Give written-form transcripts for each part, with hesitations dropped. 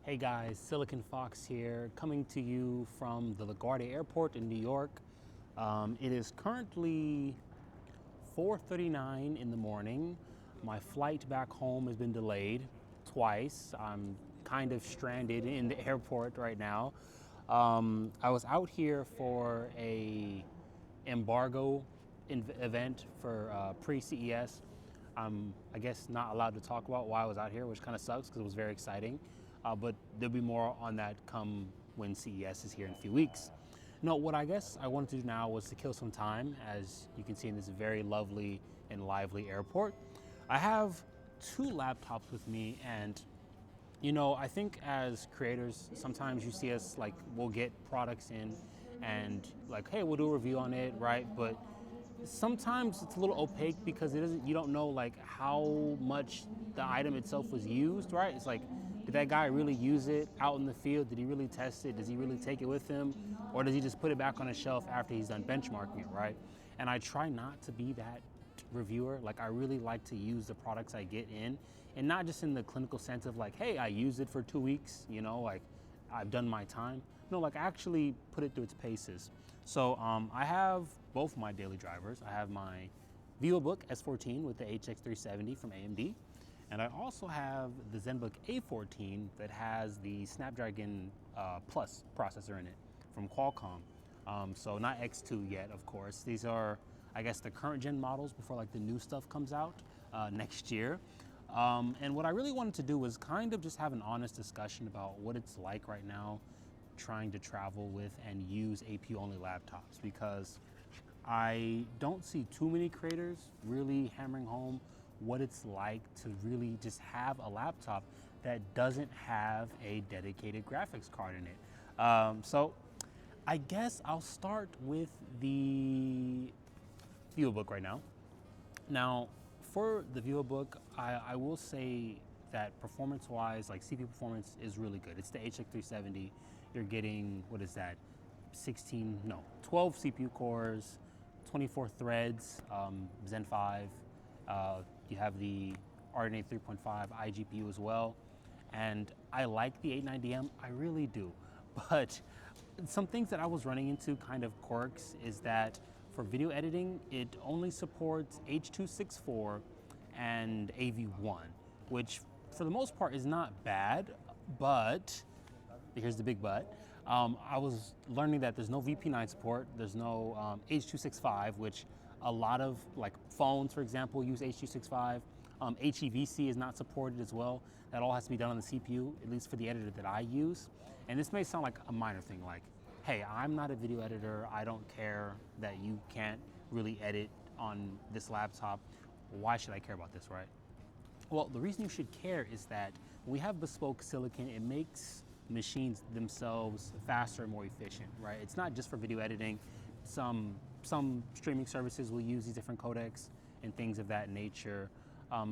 Hey guys, Silicon Fox here, coming to you from the LaGuardia Airport in New York. It is currently 4:39 in the morning. My flight back home has been delayed twice. I'm kind of stranded in the airport right now. I was out here for a embargo event for pre-CES. I guess not allowed to talk about why I was out here, which kind of sucks because it was very exciting. But there'll be more on that come when CES is here in a few weeks. No, what I guess I wanted to do now was to kill some time, as you can see in this very lovely and lively airport. I have two laptops with me, and I think as creators, sometimes you see us like we'll get products in and like, hey, we'll do a review on it, right? But sometimes it's a little opaque because you don't know like how much the item itself was used, right? It's like, did that guy really use it out in the field? Did he really test it? Does he really take it with him? Or does he just put it back on a shelf after he's done benchmarking it, right? And I try not to be that reviewer. Like, I really like to use the products I get in, and not just in the clinical sense of like, hey, I used it for 2 weeks, like I've done my time. No, like actually put it through its paces. So I have both my daily drivers. I have my VivoBook S14 with the HX370 from AMD. And I also have the ZenBook A14 that has the Snapdragon Plus processor in it from Qualcomm. So not X2 yet, of course. These are, I guess, the current gen models before like the new stuff comes out next year. And what I really wanted to do was kind of just have an honest discussion about what it's like right now trying to travel with and use APU-only laptops, because I don't see too many creators really hammering home what it's like to really just have a laptop that doesn't have a dedicated graphics card in it. So I guess I'll start with the VivoBook right now. Now, for the VivoBook, I will say that performance-wise, like CPU performance is really good. It's the HX370. You're getting, what is that, 12 CPU cores, 24 threads, Zen 5. You have the RDNA 3.5 iGPU as well. And I like the 890M, I really do. But some things that I was running into, kind of quirks, is that for video editing, it only supports H.264 and AV1, which for the most part is not bad, but here's the big but. I was learning that there's no VP9 support, there's no H.265, which a lot of like phones, for example, use H.265. HEVC is not supported as well. That all has to be done on the CPU, at least for the editor that I use. And this may sound like a minor thing, like, hey, I'm not a video editor. I don't care that you can't really edit on this laptop. Why should I care about this, right? Well, the reason you should care is that when we have bespoke silicon, it makes machines themselves faster and more efficient, right? It's not just for video editing. Some streaming services will use these different codecs and things of that nature.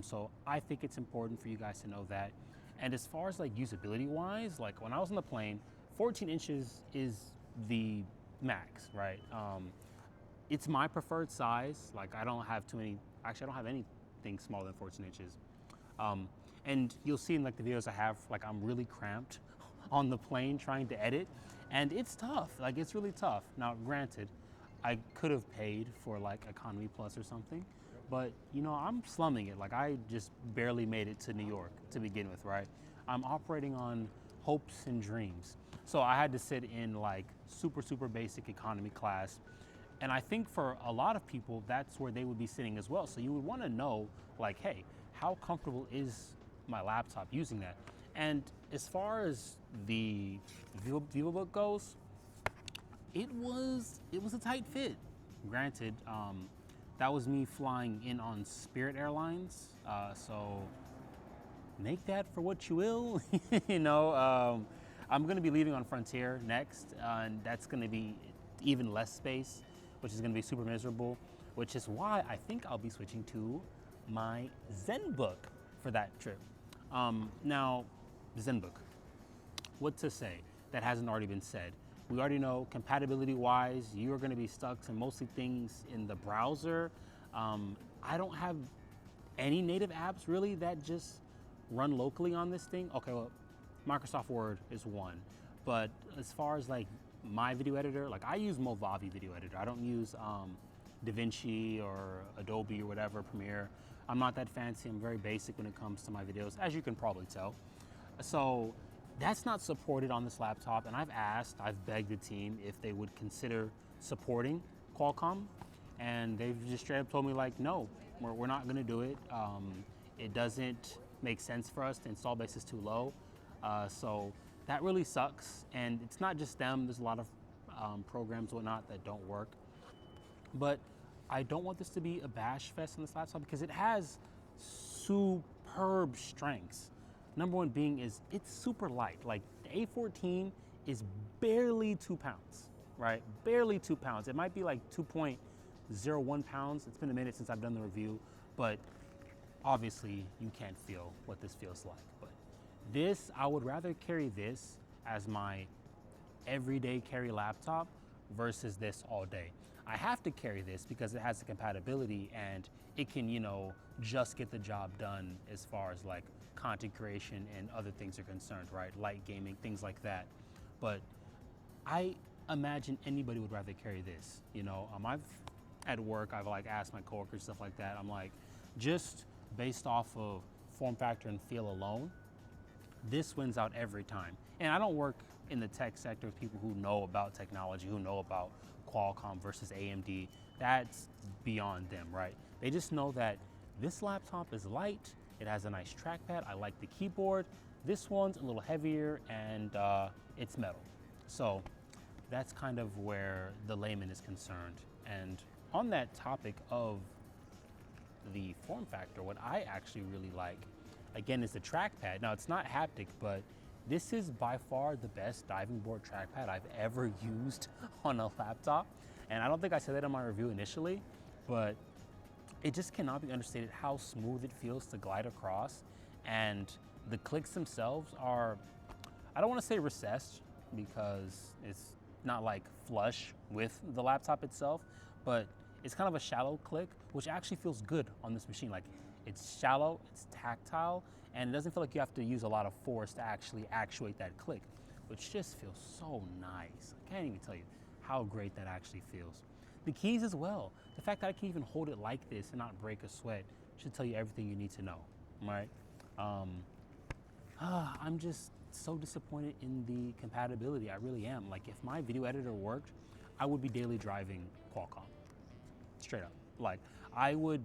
So I think it's important for you guys to know that. And as far as like usability wise, like when I was on the plane, 14 inches is the max, right? It's my preferred size. Like I don't have I don't have anything smaller than 14 inches. And you'll see in like the videos I have, like I'm really cramped on the plane trying to edit, and it's tough. Like it's really tough. Now, granted, I could have paid for like Economy Plus or something, but I'm slumming it. Like I just barely made it to New York to begin with, right? I'm operating on hopes and dreams. So I had to sit in like super basic economy class. And I think for a lot of people, that's where they would be sitting as well. So you would want to know like, hey, how comfortable is my laptop using that? And as far as the VivoBook goes, it was a tight fit. Granted, that was me flying in on Spirit Airlines. So make that for what you will. I'm going to be leaving on Frontier next, and that's going to be even less space, which is going to be super miserable, which is why I think I'll be switching to my ZenBook for that trip. Now, ZenBook, what to say that hasn't already been said? We already know compatibility-wise, you are going to be stuck to mostly things in the browser. I don't have any native apps really that just run locally on this thing. Okay, well, Microsoft Word is one. But as far as like my video editor, like I use Movavi video editor. I don't use DaVinci or Adobe or whatever, Premiere. I'm not that fancy. I'm very basic when it comes to my videos, as you can probably tell. So that's not supported on this laptop, and I've begged the team if they would consider supporting Qualcomm, and they've just straight up told me like, no, we're not gonna do it. It doesn't make sense for us. The install base is too low. So that really sucks, and it's not just them. There's a lot of programs, whatnot, that don't work. But I don't want this to be a bash fest on this laptop because it has superb strengths. Number one being is it's super light. Like the A14 is barely 2 pounds, right? Barely 2 pounds. It might be like 2.01 pounds. It's been a minute since I've done the review, but obviously you can't feel what this feels like. But this, I would rather carry this as my everyday carry laptop versus this all day. I have to carry this because it has the compatibility and it can, just get the job done as far as like content creation and other things are concerned, right? Light gaming, things like that. But I imagine anybody would rather carry this. I've at work, I've like asked my coworkers, stuff like that. I'm like, just based off of form factor and feel alone, this wins out every time. And I don't work in the tech sector with people who know about technology, who know about Qualcomm versus AMD. That's beyond them, right? They just know that this laptop is light, it has a nice trackpad, I like the keyboard. This one's a little heavier and it's metal. So that's kind of where the layman is concerned. And on that topic of the form factor, what I actually really like, again, is the trackpad. Now, it's not haptic, but this is by far the best diving board trackpad I've ever used on a laptop. And I don't think I said that in my review initially, but it just cannot be understated how smooth it feels to glide across. And the clicks themselves are, I don't want to say recessed because it's not like flush with the laptop itself, but it's kind of a shallow click, which actually feels good on this machine. Like, it's shallow, it's tactile, and it doesn't feel like you have to use a lot of force to actually actuate that click, which just feels so nice. I can't even tell you how great that actually feels. The keys as well. The fact that I can even hold it like this and not break a sweat should tell you everything you need to know, right? I'm just so disappointed in the compatibility. I really am. Like, if my video editor worked, I would be daily driving Qualcomm. Straight up. Like, I would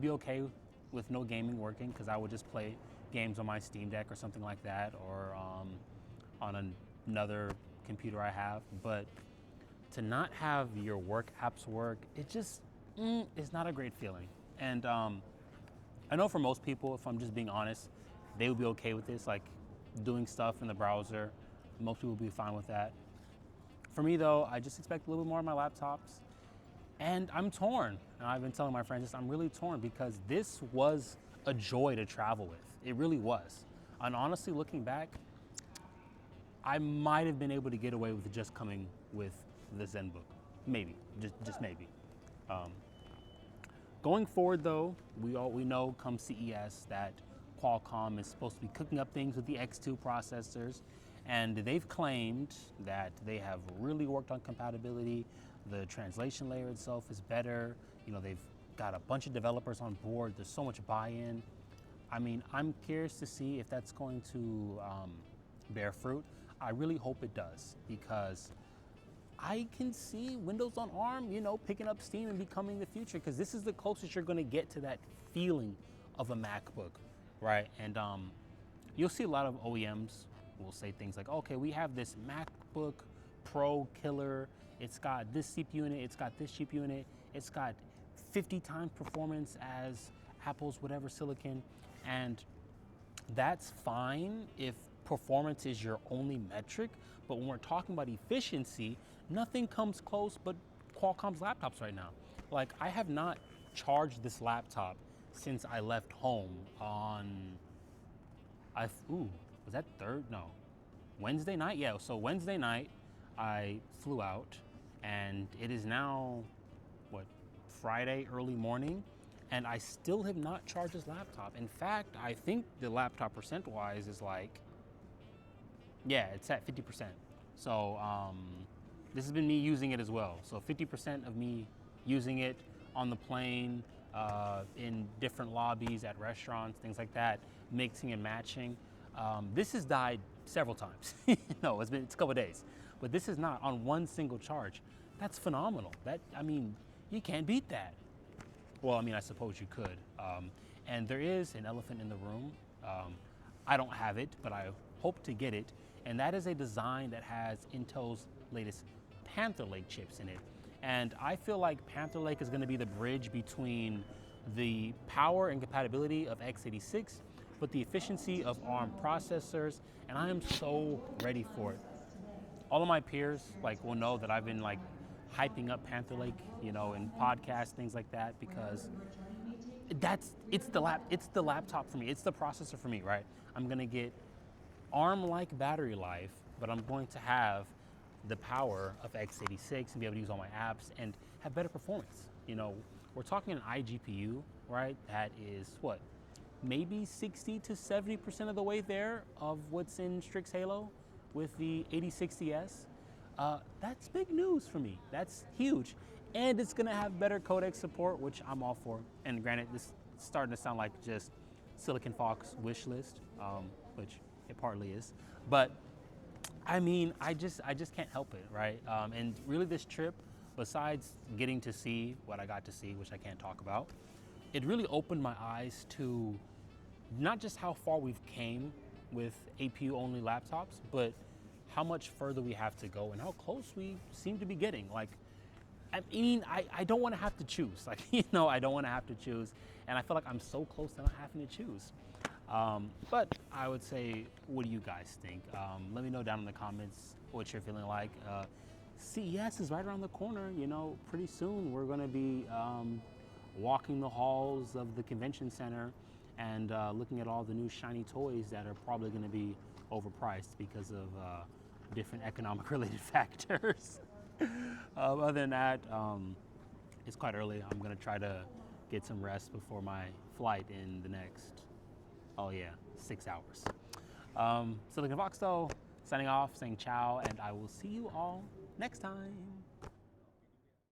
be okay with no gaming working because I would just play games on my Steam Deck or something like that, or on another computer I have. But to not have your work apps work, it just is not a great feeling. And I know for most people, if I'm just being honest, they would be okay with this, like doing stuff in the browser. Most people would be fine with that. For me though, I just expect a little bit more on my laptops. And I'm torn. And I've been telling my friends this, I'm really torn because this was a joy to travel with. It really was. And honestly, looking back, I might have been able to get away with just coming with the ZenBook. Maybe, just maybe. Going forward though, we know come CES that Qualcomm is supposed to be cooking up things with the X2 processors, and they've claimed that they have really worked on compatibility. The translation layer itself is better. They've got a bunch of developers on board. There's so much buy-in. I mean, I'm curious to see if that's going to bear fruit. I really hope it does because I can see Windows on ARM, picking up steam and becoming the future because this is the closest you're going to get to that feeling of a MacBook, right? And you'll see a lot of OEMs will say things like, okay, we have this MacBook Pro killer. It's got this CPU in it, it's got this GPU in it, it's got 50 times performance as Apple's whatever silicon, and that's fine if performance is your only metric, but when we're talking about efficiency, nothing comes close but Qualcomm's laptops right now. Like, I have not charged this laptop since I left home on, was that Wednesday night? Yeah, so Wednesday night, I flew out, and it is now, Friday early morning, and I still have not charged this laptop. In fact, I think the laptop percent-wise is like Yeah, it's at 50%. So this has been me using it as well. So 50% of me using it on the plane, in different lobbies, at restaurants, things like that, mixing and matching. This has died several times. No, it's a couple of days, but this is not on one single charge. That's phenomenal. I mean, you can't beat that. Well, I mean, I suppose you could. And there is an elephant in the room. I don't have it, but I hope to get it. And that is a design that has Intel's latest Panther Lake chips in it. And I feel like Panther Lake is going to be the bridge between the power and compatibility of x86, but the efficiency of ARM processors. And I am so ready for it. All of my peers will know that I've been hyping up Panther Lake, in podcasts, things like that, because it's the laptop for me. It's the processor for me, right? I'm gonna get ARM-like battery life, but I'm going to have the power of x86 and be able to use all my apps and have better performance. We're talking an iGPU, right? That is what, maybe 60 to 70% of the way there of what's in Strix Halo with the 8060S. That's big news for me. That's huge. And it's gonna have better codec support, which I'm all for. And granted, this is starting to sound like just Silicon Fox wish list, which it partly is. But I mean, I just can't help it, right? And really this trip, besides getting to see what I got to see, which I can't talk about, it really opened my eyes to not just how far we've came with APU-only laptops, but how much further we have to go and how close we seem to be getting. I mean, I don't want to have to choose. I don't want to have to choose. And I feel like I'm so close to not having to choose. But I would say, what do you guys think? Let me know down in the comments what you're feeling like. CES is right around the corner. Pretty soon we're going to be walking the halls of the convention center and looking at all the new shiny toys that are probably going to be overpriced because of different economic related factors. Other than that, it's quite early. I'm going to try to get some rest before my flight in the next, 6 hours. Silicon Fox though, signing off, saying ciao, and I will see you all next time.